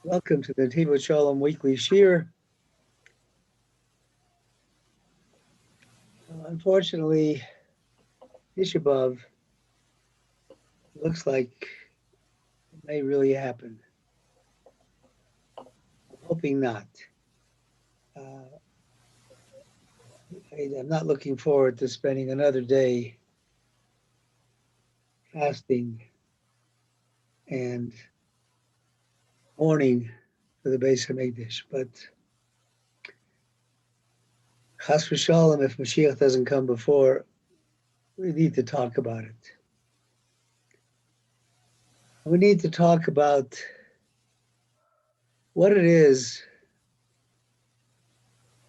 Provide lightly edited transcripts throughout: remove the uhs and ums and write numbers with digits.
Welcome to the Netivot Shalom weekly shir. Unfortunately, Tisha B'Av looks like it may really happen. I'm hoping not. Uh, I'm not looking forward to spending another day fasting and mourning for the Beit Hamikdash. But chas v'shalom, if mashiach doesn't come before, we need to talk about it. We need to talk about what it is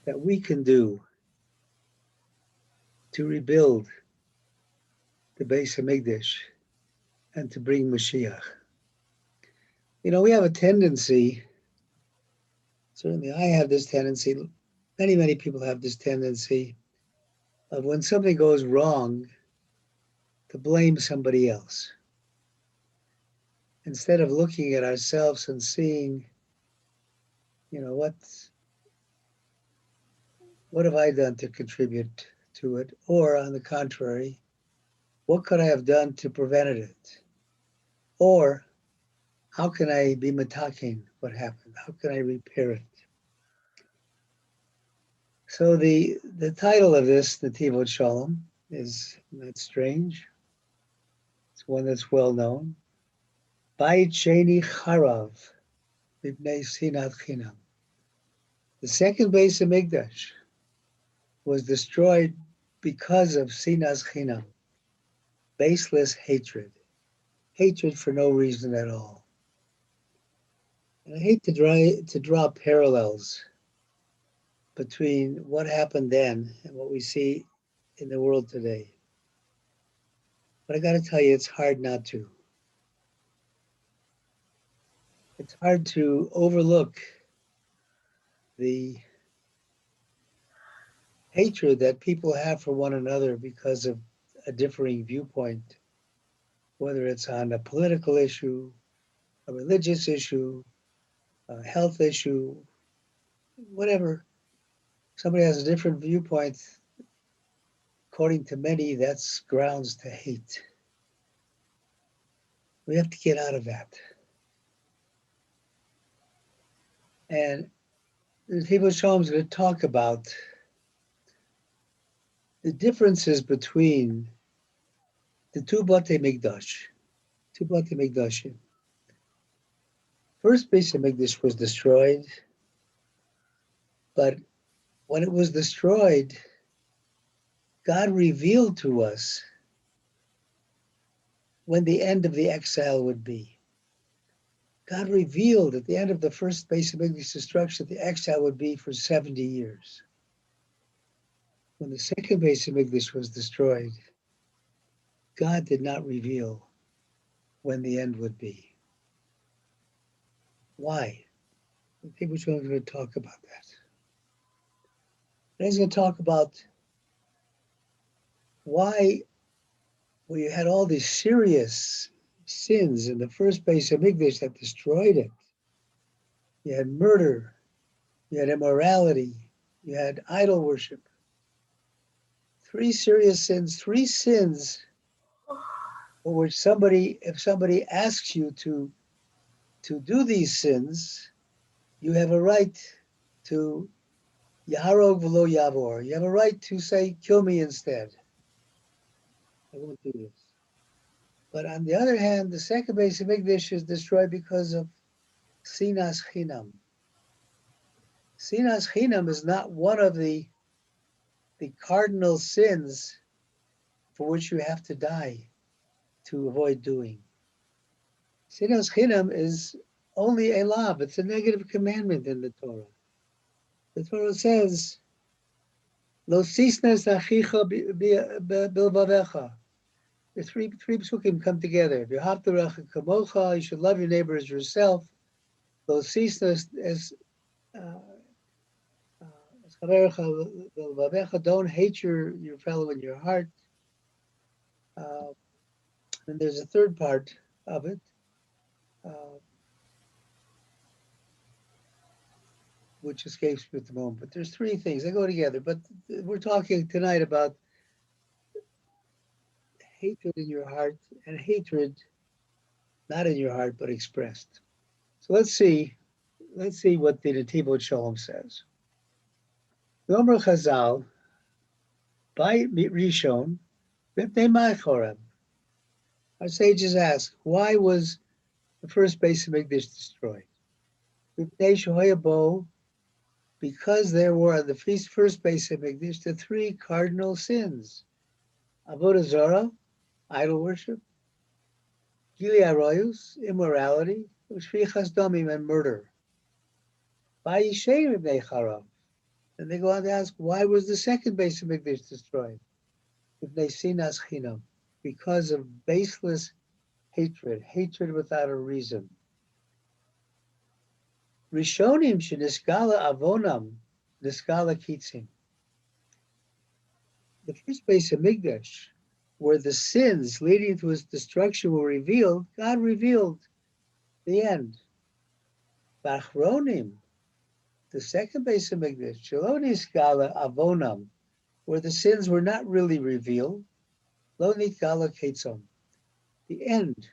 that we can do to rebuild the Beit Hamikdash and to bring Mashiach. You know, we have a tendency, certainly I have this tendency, many people have this tendency of when something goes wrong to blame somebody else. Instead of looking at ourselves and seeing, you know, what have I done to contribute to it? Or on the contrary, what could I have done to prevent it? Or how can I be matakin what happened? How can I repair it? So the title of this, Netivot Shalom, is not strange. It's one that's well known. Beit Sheni Charav, Mipnei Sinat Chinam. The second Beit Hamikdash was destroyed because of Sinas Chinam, baseless hatred for no reason at all. And I hate to draw parallels between what happened then and what we see in the world today. But I got to tell you, it's hard not to. It's hard to overlook the hatred that people have for one another because of a differing viewpoint, whether it's on a political issue, a religious issue, a health issue, whatever. Somebody has a different viewpoint. According to many, that's grounds to hate. We have to get out of that. And the Netivot Shalom is going to talk about the differences between the two Beit Hamikdashim. First Beit Hamikdash was destroyed, but when it was destroyed, God revealed to us when the end of the exile would be. God revealed at the end of the first Beit Hamikdash destruction, the exile would be for 70 years. When the second Beit Hamikdash was destroyed, God did not reveal when the end would be. Why? The people are going to talk about that. And he's going to talk about why we had all these serious sins in the first Beit Hamikdash that destroyed it. You had murder, you had immorality, you had idol worship. Three serious sins, for which if somebody asks you to do these sins, you have a right to Yaharog v'lo yavor. You have a right to say, kill me instead. I won't do this. But on the other hand, the second Beit Hamikdash is destroyed because of Sinas Chinam. Sinas Chinam is not one of the cardinal sins for which you have to die to avoid doing. Sinas Chinam is only a law. It's a negative commandment in the Torah. The Torah says, Lo sisnes achicha bilvavecha. The three psukim come together. V'havtarecha kamocha, you should love your neighbor as yourself. Lo sisnes as chaverecha bilvavecha, don't hate your fellow in your heart. And there's a third part of it. which escapes me at the moment. But there's three things. They go together. But we're talking tonight about hatred in your heart and hatred not in your heart but expressed. So let's see. Let's see what the Netivot Shalom says. Yomer Chazal, by Rishon, Mipnei Ma'achorem. Our sages ask, why was the first Beit Hamikdash destroyed? Mipnei Shehoya Bo, because there were on the first Beit Hamikdash the three cardinal sins: Avodah Zarah, idol worship; Gili Arayus, immorality; Shvichas Damim, and murder. Vayishein Mipnei Charav. And they go on to ask, why was the second Beit Hamikdash destroyed? Mipnei Sinas Chinam, because of baseless hatred, hatred without a reason. Rishonim sheniskala avonam, niskala kitzim. The first Beit Hamikdash, where the sins leading to its destruction were revealed, God revealed the end. Bachronim, the second Beit Hamikdash, shelo niskala avonam, where the sins were not really revealed, lo niskala kitzim, the end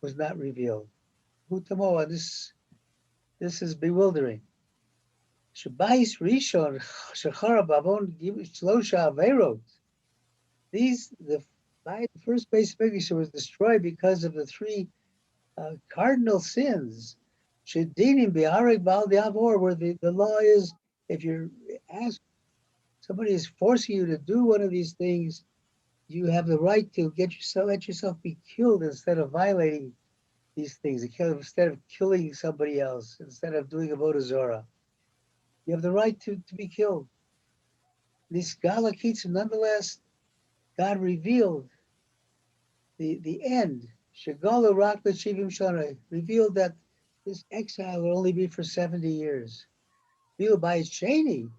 was not revealed. Hutamoa, this is bewildering. Shabbais Rishon Shechara Babon Shlosha Averot. The first Beit Hamikdash was destroyed because of the three cardinal sins. Shedinim Biharek Bal Diavor, where the law is, if you're asked, somebody is forcing you to do one of these things, you have the right to let yourself be killed instead of violating these things, instead of killing somebody else, instead of doing avodah zarah. You have the right to be killed. This Gala Kitzim, nonetheless, God revealed the end. Shagala Rak Shivim Shana, revealed that this exile will only be for 70 years. Revealed by Shani,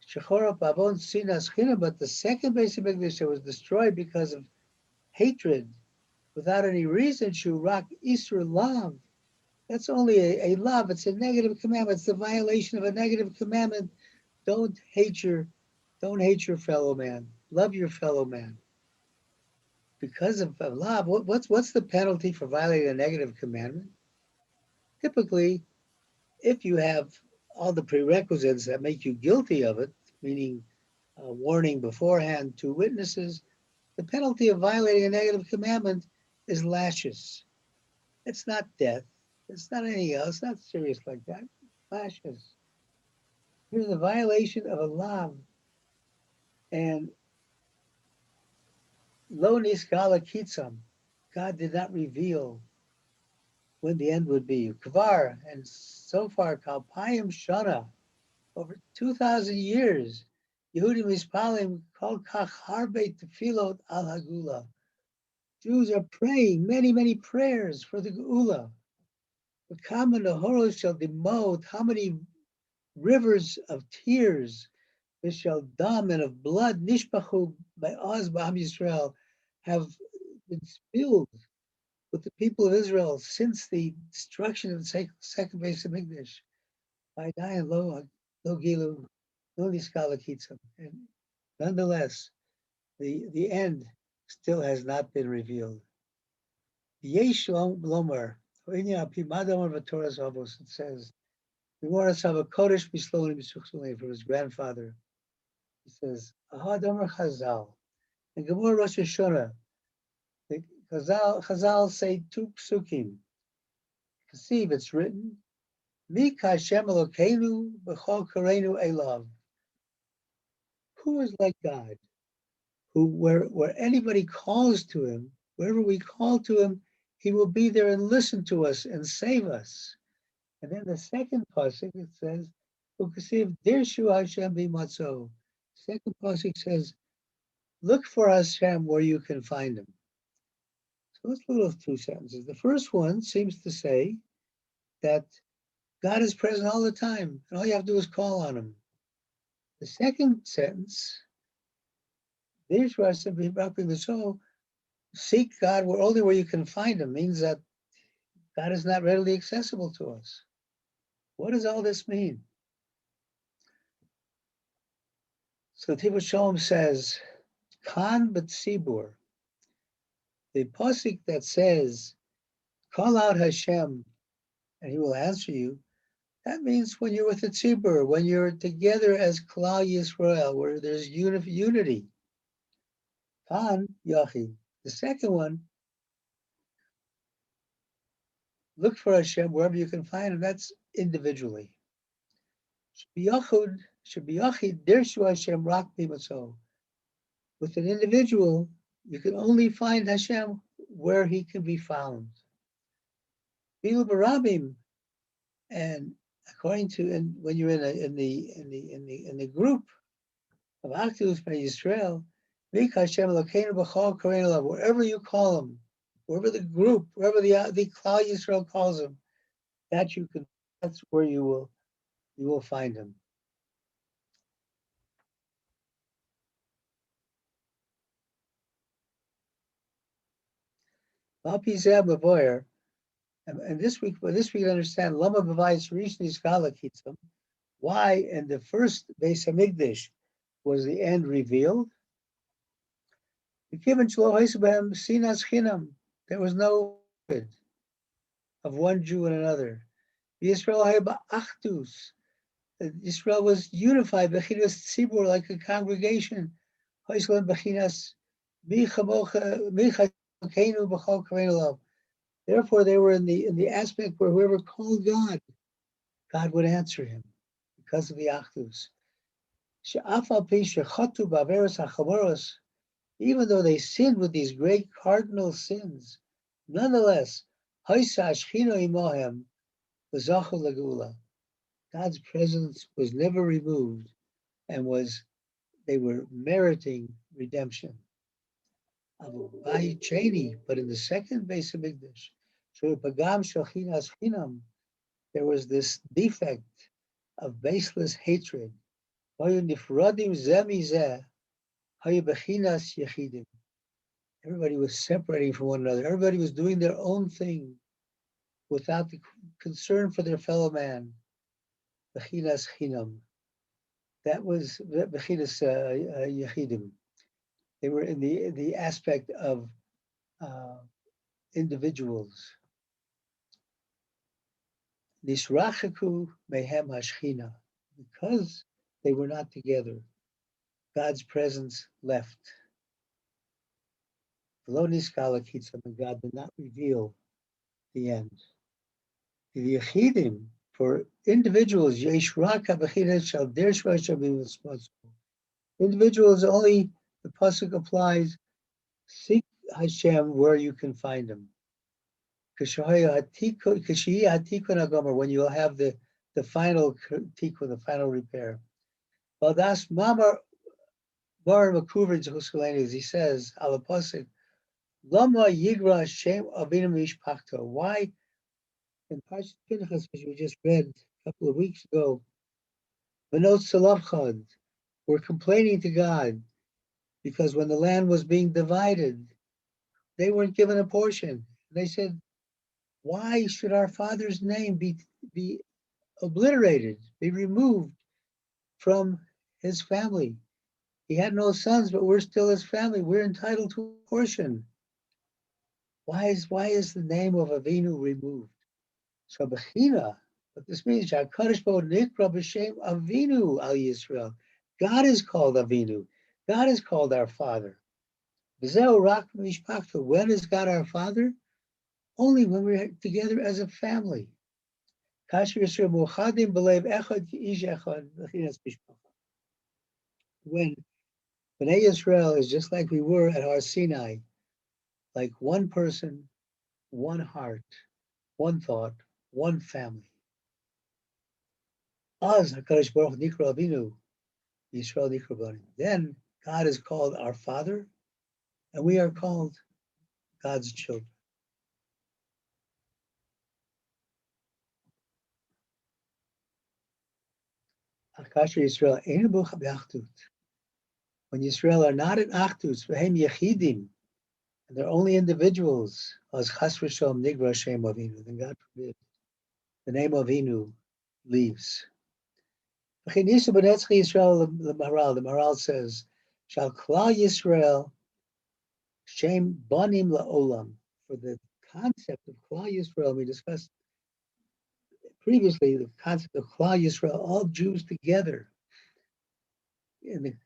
Shechora Babon Sinas China, but the second Beit Hamikdash was destroyed because of hatred, without any reason. Shurak Isra Lav. That's only a love. It's a negative commandment. It's the violation of a negative commandment. Don't hate your fellow man. Love your fellow man. Because of love, what's the penalty for violating a negative commandment? Typically, if you have all the prerequisites that make you guilty of it, meaning warning beforehand to witnesses, the penalty of violating a negative commandment is lashes. It's not death. It's not anything else. It's not serious like that. Lashes. Here's a violation of a law. And lo niskala kitzam, God did not reveal when the end would be. Kvar, and so far, kalpayim shana, over 2,000 years, Yehudim mispalim kol kach harbe tefilot al hagula. Jews are praying many, many prayers for the geula. Kama nehoros shall demote, how many rivers of tears, shall dam, and of blood, nishpachu by Oz Ba'am Yisrael, have been spilled with the people of Israel since the destruction of the second Beit Hamikdash. By Dayan lo gilu, lo niskala kitzam. And nonetheless, the end still has not been revealed. Yesh lomar, it says, we want to have a Kodesh Bisloni from his grandfather. He says, Ahadamar Chazal. And Gemara Rosh Hashanah, the Chazal say two psukim. Kasiv, it's written, Mi Kashem Elokeinu b'chol karenu elav. Who is like God? Who, where anybody calls to him, wherever we call to him, he will be there and listen to us and save us. And then the second pasuk, it says, Ukasiv Dirshu Hashem b'matzo. Second pasuk says, look for Hashem where you can find him. So let's look at two sentences. The first one seems to say that God is present all the time, and all you have to do is call on him. The second sentence, Dirshu Hashem b'matzo, seek God only where you can find him, means that God is not readily accessible to us. What does all this mean? So Netivot Shalom says, Kan b'tzibur, the pasuk that says, call out Hashem and he will answer you, that means when you're with the tzibur, when you're together as Klal Yisrael, where there's unity. Kan yachid. The second one, look for Hashem wherever you can find him. That's individually. Shebiyachid dirshu Hashem rak b'matzo. With an individual, you can only find Hashem where he can be found. Bilu barabim, and according to, and when you're in the group of Achdus by Yisrael, Vik Hashem Elokeinu b'chol kareinu elav, wherever you call him, wherever the group, wherever the Klal Yisrael calls him, that's where you will find him. And this week understand Lama Bavayis Rishni Skala Kitzam, why in the first Beit Hamikdash was the end revealed. There was no of one Jew and another. Israel was unified, like a congregation. Therefore, they were in the aspect where whoever called God would answer him because of the Achdus. Even though they sinned with these great cardinal sins, nonetheless, God's presence was never removed, and they were meriting redemption. But in the second Beit Hamikdash, there was this defect of baseless hatred. Everybody was separating from one another. Everybody was doing their own thing without the concern for their fellow man. Bechinas chinam. That was bechinas yechidim. They were in the aspect of individuals. Nisrachaku mehem hashchina. Because they were not together, God's presence left. Lo niskala kitzam, and God did not reveal the end. The yechidim, for individuals, yesh rak habechinas shal dersh v'asham b'mitzvot. Individuals only, the pasuk applies, seek Hashem where you can find him. When you will have the final tikkun, the final repair. Well, that's Mamar Bar Makuver Jerusalem, he says, Al Pasuk, Lama Yigra Shem Avinu Mishpachto. Why? In Parshat Pinchas, which we just read a couple of weeks ago, Benot Salavchad were complaining to God because when the land was being divided, they weren't given a portion. They said, why should our father's name be obliterated, be removed from his family? He had no sons, but we're still his family. We're entitled to a portion. Why is the name of Avinu removed? So Bechina, what this means, HaKadosh Baruch Hu Nikra B'Shem Avinu Al Yisrael. God is called Avinu. God is called our Father. V'zeu rak mishpachto. When is God our Father? Only when we're together as a family. Kasher Yisrael Muchadim B'Lev Echad Ish Echad B'chinas Mishpacha. When Bnei Yisrael is just like we were at Har Sinai, like one person, one heart, one thought, one family. Az HaKadosh Baruch Hu Nikra Avinu, Yisrael Nikra Banim. Then God is called our Father, and we are called God's children. Akasher Yisrael Ein Bucha B'Achdut. When Yisrael are not in Achdut, V'hem Yechidim, and they're only individuals, as Chas V'Shalom Nigra Shem Avinu, then God forbid, the name of Avinu leaves. The Maharal says, Shal Klal Yisrael Shem Banim La'olam. For the concept of Klal Yisrael, we discussed previously the concept of Klal Yisrael, all Jews together. In the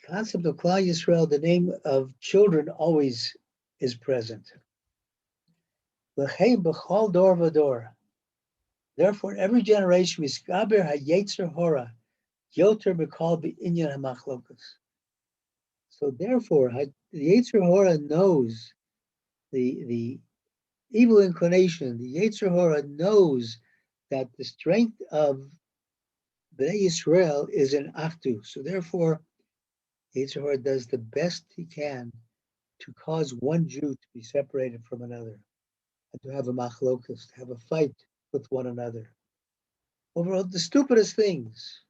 concept of Klal Yisrael, the name of children always is present. L'chein b'chol dor v'dor. Therefore, in every generation, miskaber hayetzer hora, yoter b'kol b'inyan hamachlokas. So therefore, the Yetzer Hora knows the evil inclination. The Yetzer Hora knows that the strength of Bnei Yisrael is in Achdu. So therefore, Yetzer Hora does the best he can to cause one Jew to be separated from another, and to have a machlokas, to have a fight with one another over the stupidest things,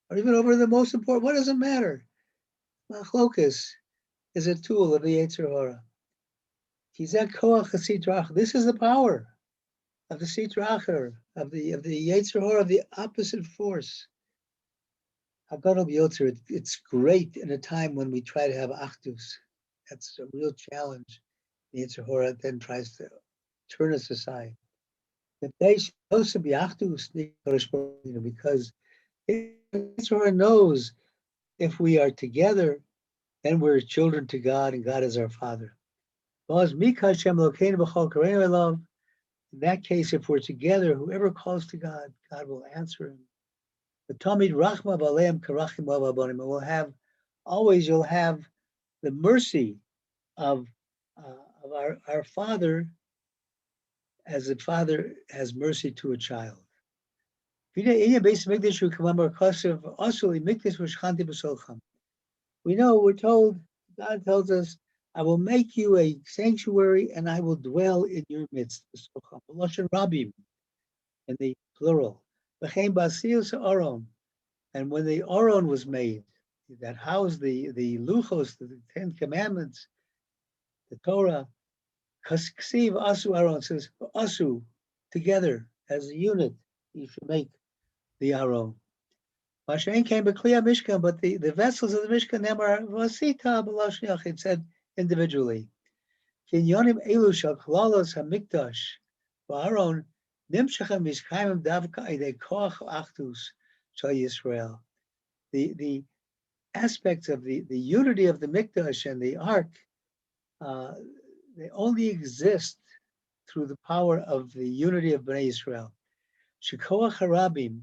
or even over the most important. What does it matter? Machlokas is a tool of the Yetzer Hora. This is the power of the Sitra Achar, of the Yetzer Hora, of the opposite force. It's great in a time when we try to have Achdus. That's a real challenge. The Yetzer Hora then tries to turn us aside. Because the Yetzer Hora knows if we are together, then we're children to God, and God is our Father. In that case, if we're together, whoever calls to God, God will answer him. You'll have the mercy of our Father, as a father has mercy to a child. We know, we're told, God tells us, I will make you a sanctuary and I will dwell in your midst. Rabbi, in the plural. And when the Aron was made, that housed the Luchos, the Ten Commandments, the Torah, Ksiv Asu Aron says, Asu, together, as a unit, you should make the Aron. Mashain came Bekliya Mishkan, but the vessels of the Mishkan, Nemar Vasita B'Lashniach, it said individually. Kinyonim Elu Shal Klalos HaMikdash, Ba'aron, Nimshachem Mishkaimim Davka Ide Koach Achdus Shal Yisrael. The aspects of the unity of the Mikdash and the Ark, they only exist through the power of the unity of Bnei Yisrael. Shekoach Harabim,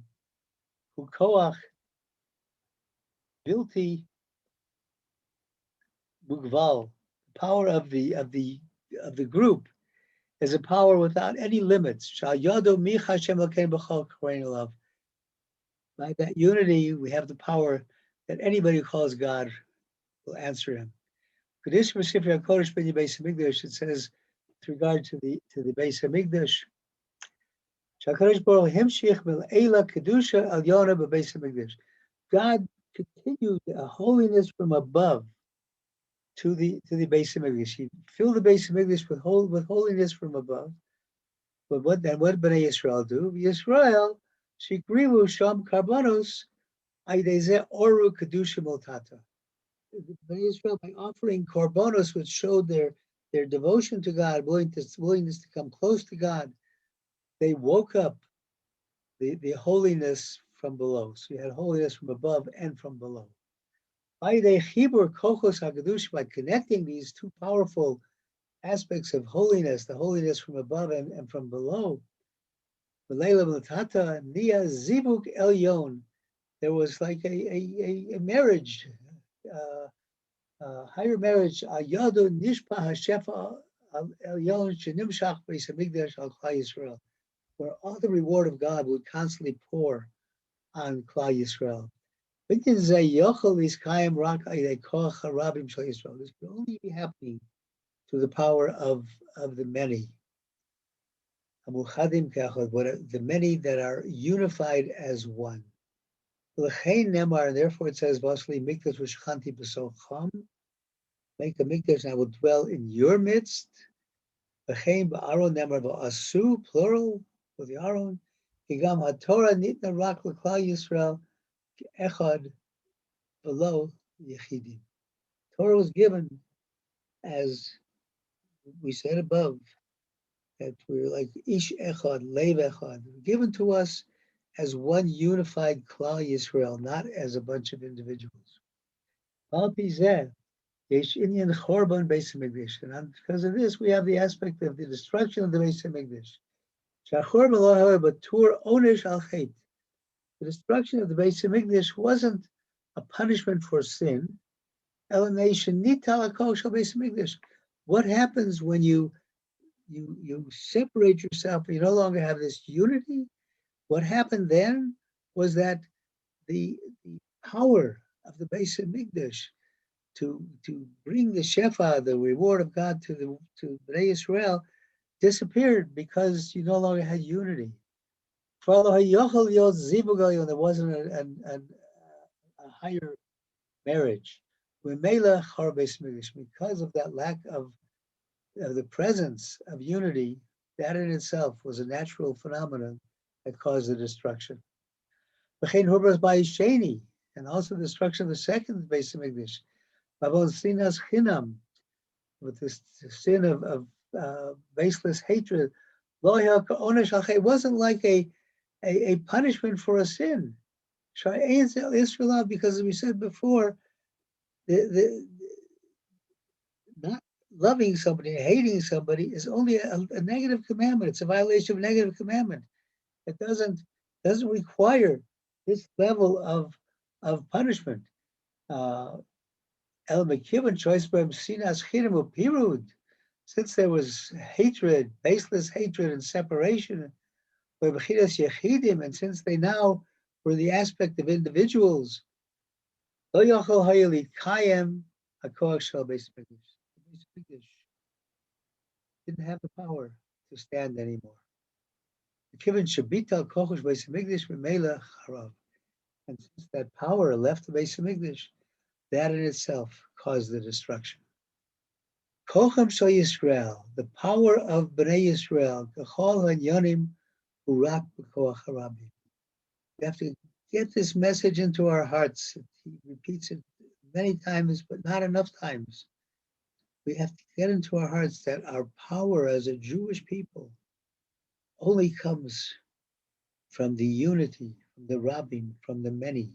Hu Koach Bilti Mugval, the power of the group is a power without any limits. By that unity, we have the power that anybody who calls God will answer him. It says with regard to the Beit Hamikdash, God continued a holiness from above to the Beit Hamikdash. He filled the Beit Hamikdash with holiness from above. But what Bnei Yisrael do? Yisrael shikrivu sham karbanos aydeze oru kedusha moltata. Bnei Yisrael, by offering korbanos, which showed their devotion to God, willingness to come close to God, they woke up the holiness from below. So you had holiness from above and from below. By connecting these two powerful aspects of holiness, the holiness from above and from below, there was like a marriage, higher marriage, where all the reward of God would constantly pour on Klal Yisrael. This can only be happening through the power of the many. The many that are unified as one. Therefore it says, make a mikdash and I will dwell in your midst. Plural, with the Aron. Torah nitna rak l'klal Yisrael. echad below yechidim. Torah was given, as we said above, that we're like ish echad, lev echad, given to us as one unified Klal Yisrael, not as a bunch of individuals. Al pizeh, yesh inyan chorban Beis Hamikdash, and because of this, we have the aspect of the destruction of the Beis Hamikdash. Shachor b'lo but tur onish al chet. The destruction of the Beit Hamikdash wasn't a punishment for sin. Elimination nital hakol shel Beit Hamikdash. What happens when you separate yourself? You no longer have this unity. What happened then was that the power of the Beit Hamikdash to bring the shefa, the reward of God to Bnei Israel, disappeared because you no longer had unity. There wasn't a higher marriage. Because of that lack of the presence of unity, that in itself was a natural phenomenon that caused the destruction. And also the destruction of the second Beit Hamikdash, with this sin of baseless hatred. It wasn't like a punishment for a sin. Because as we said before, the not loving somebody, hating somebody is only a negative commandment. It's a violation of a negative commandment. It doesn't require this level of punishment. Since there was hatred, baseless hatred and separation, and since they now were the aspect of individuals, didn't have the power to stand anymore. And since that power left the Beit Hamikdash, that in itself caused the destruction. Kocham Shal Yisrael, the power of Bnei Yisrael, Kachol Hanyanim Urak B'Koach HaRabbi. We have to get this message into our hearts. He repeats it many times, but not enough times. We have to get into our hearts that our power as a Jewish people only comes from the unity, from the Rabbim, from the many.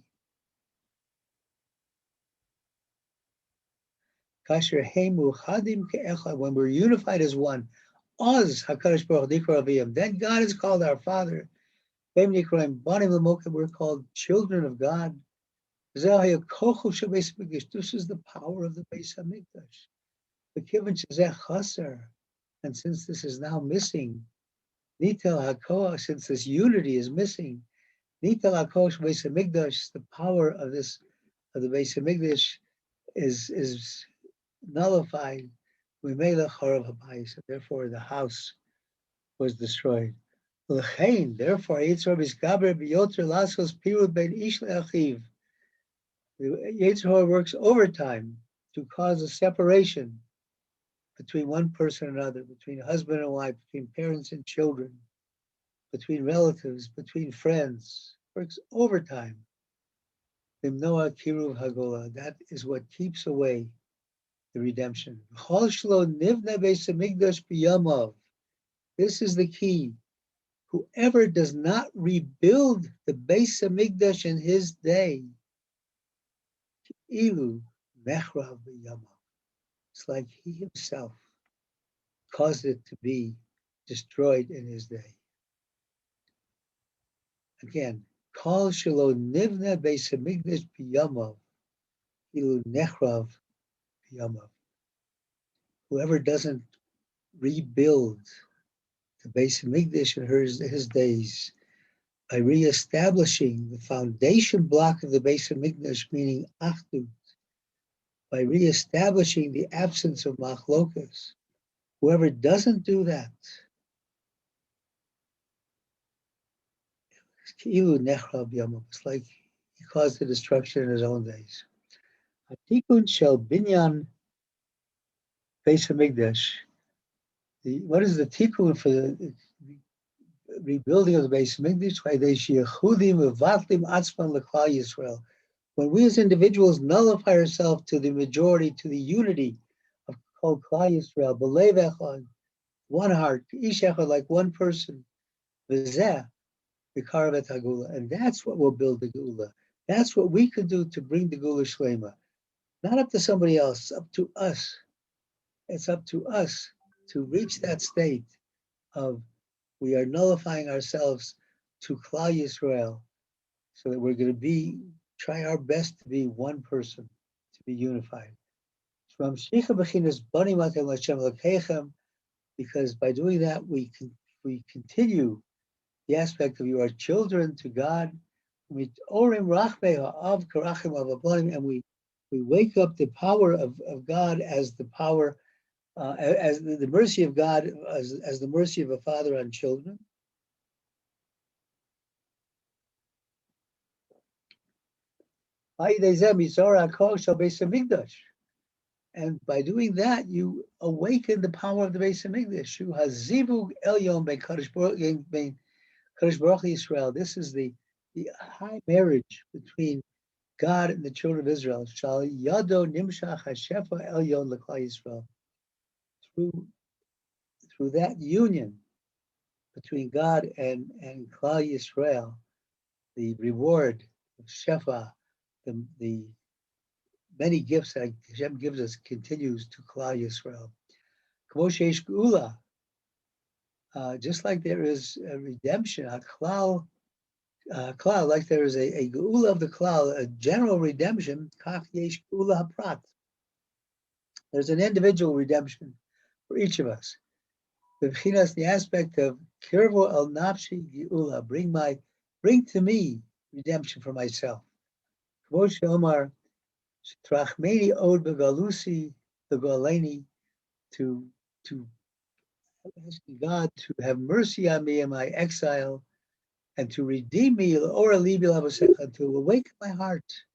When we're unified as one, Oz HaKadosh Baruch Hu, then God is called our Father. We're called children of God. This is the power of the Beit Hamikdash. And since this is now missing, since this unity is missing, the power of the Beit Hamikdash is nullified. Therefore, the house was destroyed. Therefore, the Yetzer Hara works overtime to cause a separation between one person and another, between husband and wife, between parents and children, between relatives, between friends. Works overtime. That is what keeps away the redemption. This is the key. Whoever does not rebuild the Beit Hamikdash in his day, Ilu Mechrav B'Yamav. It's like he himself caused it to be destroyed in his day. Again, Kol Shelo Nivna Beit Hamikdash B'Yamav, Ilu Nechrav B'Yamav. Whoever doesn't rebuild the Beit Hamikdash in his days by reestablishing the foundation block of the Beit Hamikdash, meaning Achdut, by reestablishing the absence of machlokas. Whoever doesn't do that, it's like he caused the destruction in his own days. Hatikun shel binyan Beit Hamikdash. What is the tikkun for the rebuilding of the Beit Hamikdash, Yisrael. When we as individuals nullify ourselves to the majority, to the unity of called Klal Yisrael, b'lev echad, one heart, ish echad, like one person, v'zeh, v'karav et hagula, and that's what will build the Geula. That's what we can do to bring the Geula Shlema. Not up to somebody else, it's up to us. It's up to us to reach that state of we are nullifying ourselves to Klal Yisrael, so that we're going to try our best to be one person, to be unified. Because by doing that, we continue the aspect of you are children to God. And we wake up the power of God as the power, as the mercy of God, as the mercy of a father on children. And by doing that, you awaken the power of the Beit Hamikdash. This is the high marriage between God and the children of Israel. Through that union between God and Klal Yisrael, the reward of Shefa, the many gifts that Hashem gives us continues to Klal Yisrael. Just like there is a redemption, a Klal, like there is a Geula of the Klal, a general redemption, kach yesh Geula haprat. There's an individual redemption for each of us. The aspect of kirvo el nafshi Geula, bring to me redemption for myself. K'mo she'omar, Trachmeni od begalusi begaleni, to asking God to have mercy on me in my exile and to redeem me, or to awaken my heart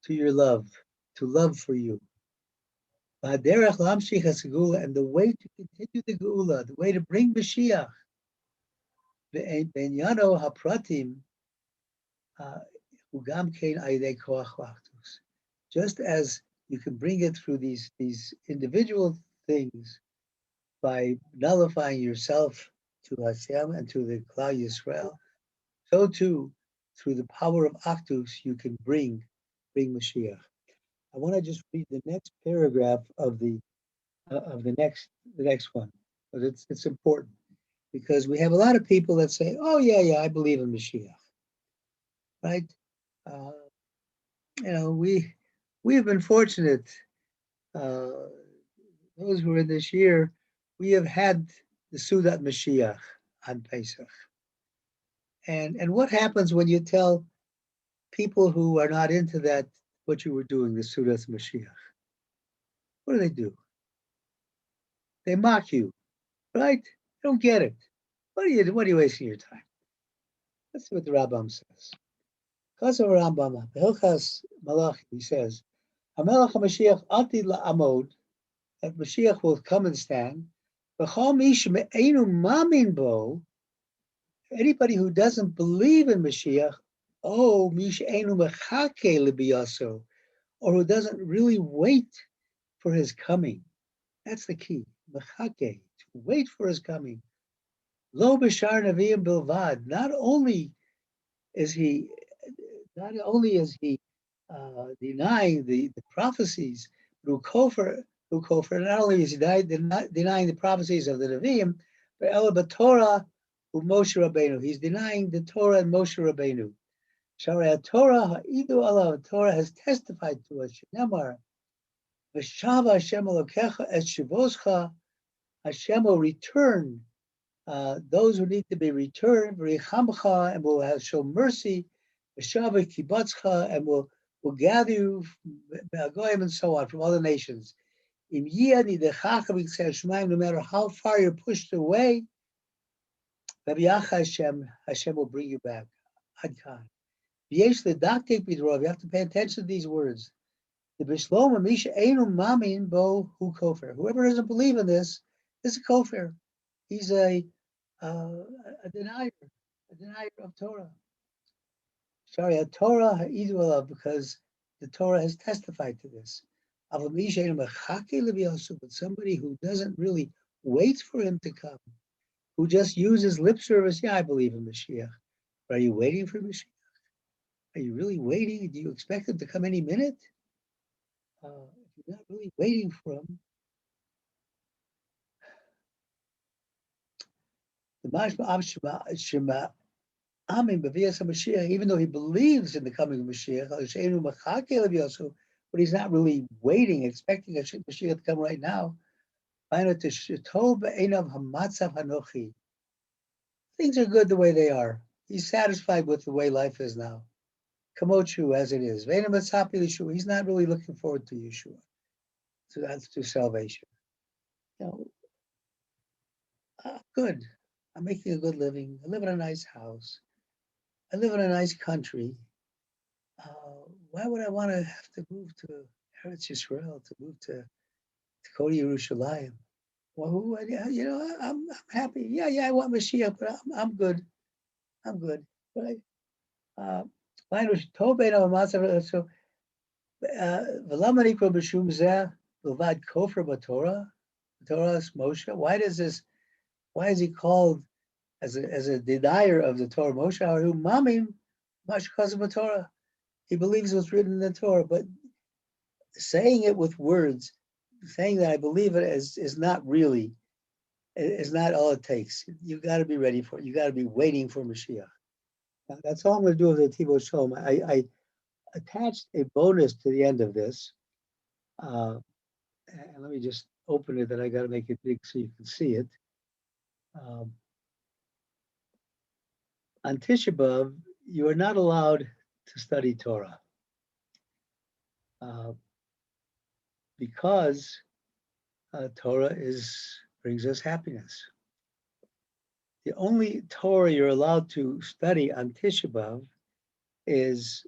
to your love, to love for you. And the way to continue the Geula, the way to bring Mashiach, benyano hapratim, just as you can bring it through these individual things by nullifying yourself to Hashem and to the Klal Yisrael, so too through the power of Achdus you can bring Mashiach. I want to just read the next paragraph of the next one, but it's important because we have a lot of people that say, "Oh yeah, I believe in Mashiach," right? We have been fortunate. Those who are in this year, we have had the Sudat Mashiach on Pesach. And what happens when you tell people who are not into that what you were doing, the Sudat Mashiach? What do? They mock you, right? They don't get it. What are you wasting your time? Let's see what the Rambam says. Because of Rambam, Hilchas Malach, he says, HaMelech HaMashiach Atid La'amod, that Mashiach will come and stand. Anybody who doesn't believe in Mashiach, or who doesn't really wait for his coming. That's the key. Mechake, to wait for his coming. Lo b'shar neviim bilvad. Not only is he denying the prophecies, not only is he denying the prophecies of the Nevi'im, but Ela b'Torah u'Moshe Rabbeinu. He's denying the Torah and Moshe Rabbeinu. Sharei Torah ha'idu alav. Torah has testified to us. Shemar v'shava Hashem Elokecha et shivoscha. Hashem will return those who need to be returned. V'richamcha, and will show mercy. V'shava kibatzcha, and will gather you, and so on, from other nations. No matter how far you're pushed away, Hashem will bring you back. You have to pay attention to these words. Whoever doesn't believe in this is a kofir. He's a a denier of Torah. Sorry, a Torah ha'idul, because the Torah has testified to this. But somebody who doesn't really wait for him to come, who just uses lip service, yeah, I believe in Mashiach. But are you waiting for Mashiach? Are you really waiting? Do you expect him to come any minute? If you're not really waiting for him, the Mashma Shema Amin B'Vias HaMashiach, even though he believes in the coming of Mashiach, but he's not really waiting, expecting a Mashiach to come right now. Things are good the way they are. He's satisfied with the way life is now. Kamochu as it is. He's not really looking forward to Yeshua, to salvation. You know, good. I'm making a good living. I live in a nice house. I live in a nice country. Why would I want to have to move to Eretz Yisrael, to move to go to Yerushalayim? Well, I'm happy. Yeah, I want Mashiach, but I'm good. I'm good. Right? So, why is he called as a denier of the Torah? Torah. He believes what's written in the Torah, but saying it with words, saying that I believe it is not really, is not all it takes. You got to be ready for it. You got to be waiting for Mashiach. Now, that's all I'm going to do with the Netivot Shalom. I attached a bonus to the end of this. And let me just open it, and I got to make it big so you can see it. On Tisha B'Av, you are not allowed to study Torah because Torah brings us happiness. The only Torah you're allowed to study on Tisha B'Av is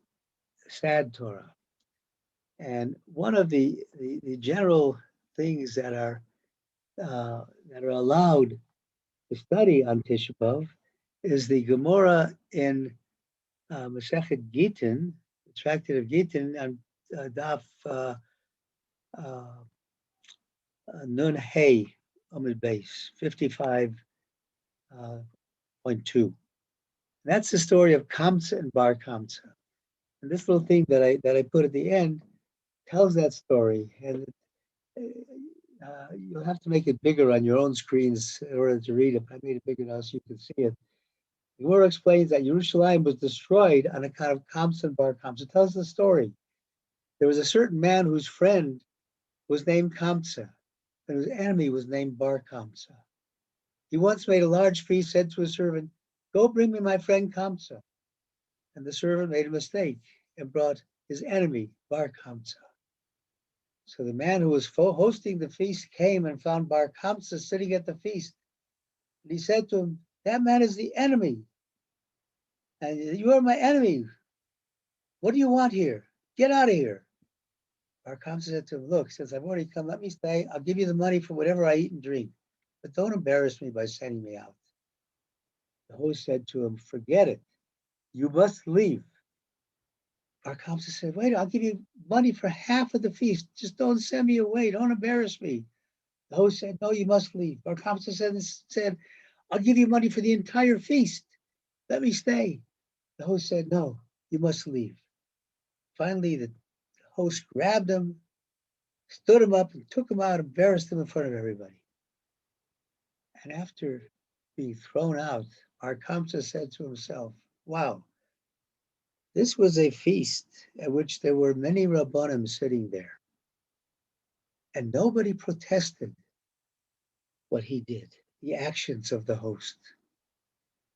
sad Torah. And one of the general things that are allowed to study on Tisha B'Av is the Gemara in Masechet Gittin, the Tractate of Gittin, on Daf Nun Hey Amud Beis 55.2. That's the story of Kamsa and Bar Kamsa. And this little thing that I put at the end tells that story. And you'll have to make it bigger on your own screens in order to read it. I made it bigger now so you can see it. The Gemara explains that Yerushalayim was destroyed on account of Kamsa and Bar Kamsa. It tells the story. There was a certain man whose friend was named Kamsa, and whose enemy was named Bar Kamsa. He once made a large feast, said to his servant, "Go bring me my friend Kamsa." And the servant made a mistake and brought his enemy, Bar Kamsa. So the man who was hosting the feast came and found Bar Kamsa sitting at the feast. And he said to him, "That man is the enemy. And you are my enemy. What do you want here? Get out of here." Bar Kamsa said to him, "Look, since I've already come, let me stay. I'll give you the money for whatever I eat and drink. But don't embarrass me by sending me out." The host said to him, "Forget it. You must leave." Bar Kamsa said, "Wait, I'll give you money for half of the feast. Just don't send me away. Don't embarrass me." The host said, "No, you must leave." Bar Kamsa said, "I'll give you money for the entire feast. Let me stay." The host said, "No, you must leave." Finally, the host grabbed him, stood him up, and took him out, embarrassed him in front of everybody. And after being thrown out, Bar Kamsa said to himself, "Wow, this was a feast at which there were many Rabbanim sitting there, and nobody protested what he did, the actions of the host.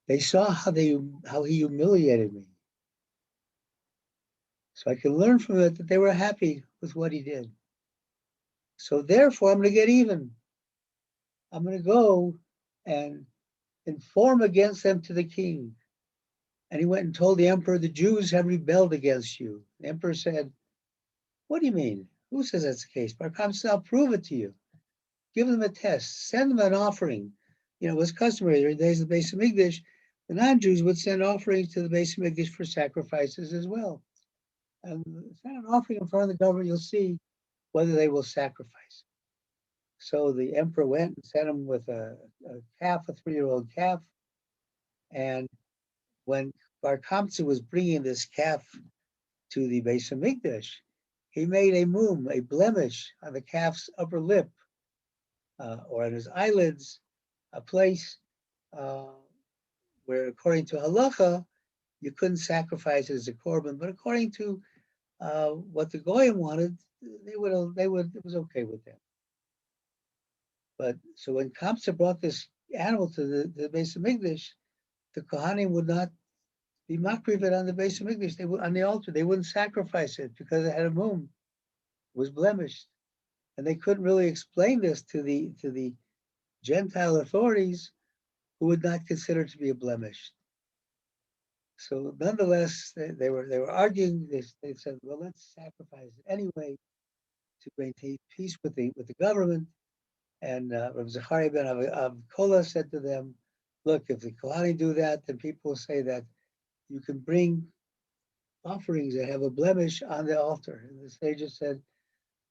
They saw how he humiliated me. So I can learn from it that they were happy with what he did. So therefore, I'm going to get even. I'm going to go and inform against them to the king." And he went and told the emperor, "The Jews have rebelled against you." The emperor said, "What do you mean? Who says that's the case? Bar Kamsa, I'll prove it to you. Give them a test. Send them an offering it was customary during the days of the Beit Hamikdash. The non-Jews would send offerings to the Beit Hamikdash for sacrifices as well. And send an offering in front of the government, you'll see whether they will sacrifice. So the emperor went and sent him with a calf, a 3-year-old calf. And when Bar Kamsa was bringing this calf to the Beit Hamikdash, he made a mum, a blemish on the calf's upper lip or on his eyelids, a place where, according to halacha, you couldn't sacrifice it as a korban, but according to what the goyim wanted, it was okay with them. But so when Kamsa brought this animal to the Beit Hamikdash, the Kohanim would not be makriv it on the Beit Hamikdash. They would on the altar. They wouldn't sacrifice it because it had a mum, was blemished, and they couldn't really explain this to the Gentile authorities, who would not consider it to be a blemish. So nonetheless, they were arguing this. They said, well, let's sacrifice it anyway to maintain peace with the government. And Rabbi Zachariah ben Avkola said to them, look, if the Kohanim do that, then people will say that you can bring offerings that have a blemish on the altar. And the sages said,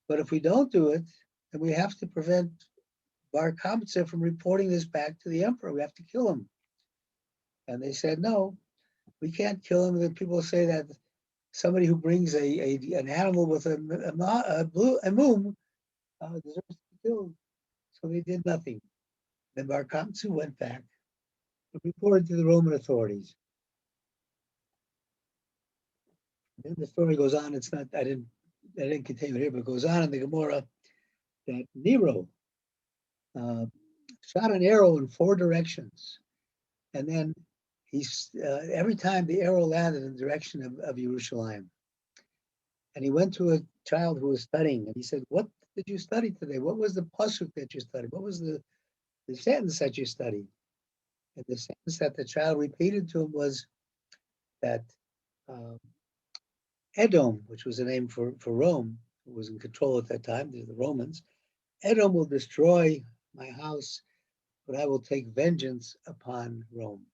but if we don't do it, then we have to prevent Bar Kamsa from reporting this back to the emperor. We have to kill him. And they said, no, we can't kill him. Then people say that somebody who brings an animal with a mum deserves to be killed. So they did nothing. Then Bar Kamsa went back and reported to the Roman authorities. Then the story goes on. It's not. I didn't contain it here, but it goes on in the Gemara that Nero shot an arrow in 4 directions, and then every time the arrow landed in the direction of Yerushalayim. And he went to a child who was studying, and he said, "What did you study today? What was the pasuk that you studied? What was the sentence that you studied?" And the sentence that the child repeated to him was that Edom, which was a name for Rome, who was in control at that time, the Romans, Edom will destroy my house, but I will take vengeance upon Rome.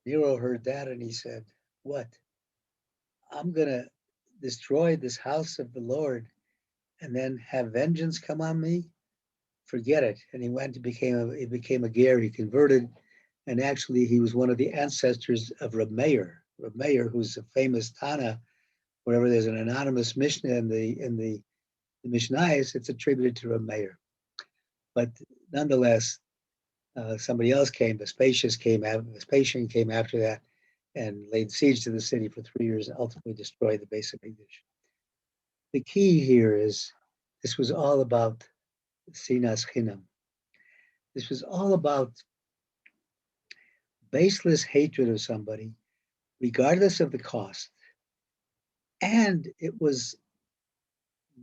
Nero heard that and he said, what? I'm going to destroy this house of the Lord and then have vengeance come on me? Forget it. And he went and became a ger. He converted, and actually he was one of the ancestors of Reb Meir. Reb Meir, who's a famous Tana. Wherever there's an anonymous Mishnah in the Mishnayos, it's attributed to Reb Meir. But nonetheless, somebody else came. Vespasian came after that and laid siege to the city for 3 years and ultimately destroyed the Beit Hamikdash. The key here is this was all about sinas chinam. This was all about baseless hatred of somebody, regardless of the cost. And it was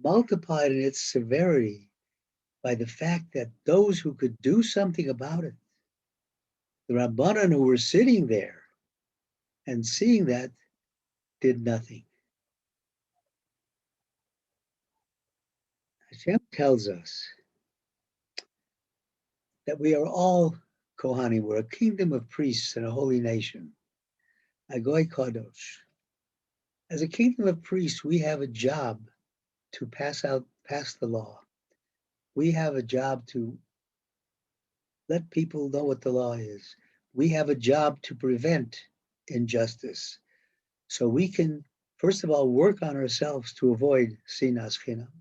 multiplied in its severity by the fact that those who could do something about it, the Rabbanan who were sitting there and seeing that, did nothing. Hashem tells us that we are all Kohanim. We're a kingdom of priests and a holy nation, a Goy Kadosh. As a kingdom of priests, we have a job to pass the law. We have a job to let people know what the law is. We have a job to prevent injustice. So we can, first of all, work on ourselves to avoid sinas chinam,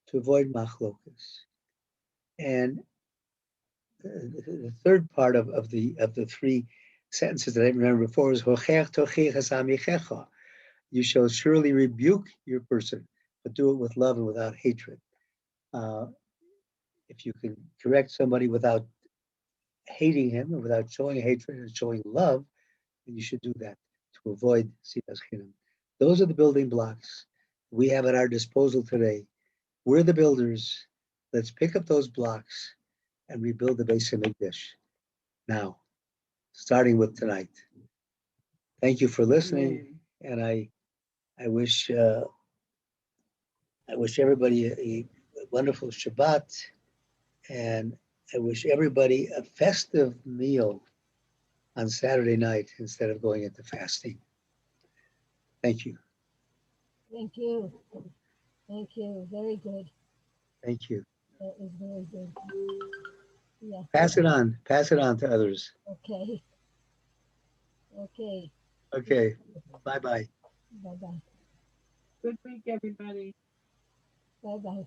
to avoid machlokas. And the third part of the 3 sentences that I remember before is hochech tochich es amichecha. You shall surely rebuke your person, but do it with love and without hatred. If you can correct somebody without hating him and without showing hatred and showing love, then you should do that to avoid sinas chinam. Those are the building blocks we have at our disposal today. We're the builders. Let's pick up those blocks and rebuild the Beit Hamikdash now, starting with tonight. Thank you for listening, and I wish everybody a wonderful Shabbat, and I wish everybody a festive meal on Saturday night instead of going into fasting. Thank you. Thank you. Thank you. Very good. Thank you. That was very good. Yeah. Pass it on. Pass it on to others. Okay. Okay. Okay. Bye-bye. Bye bye. Good week, everybody. Bye bye.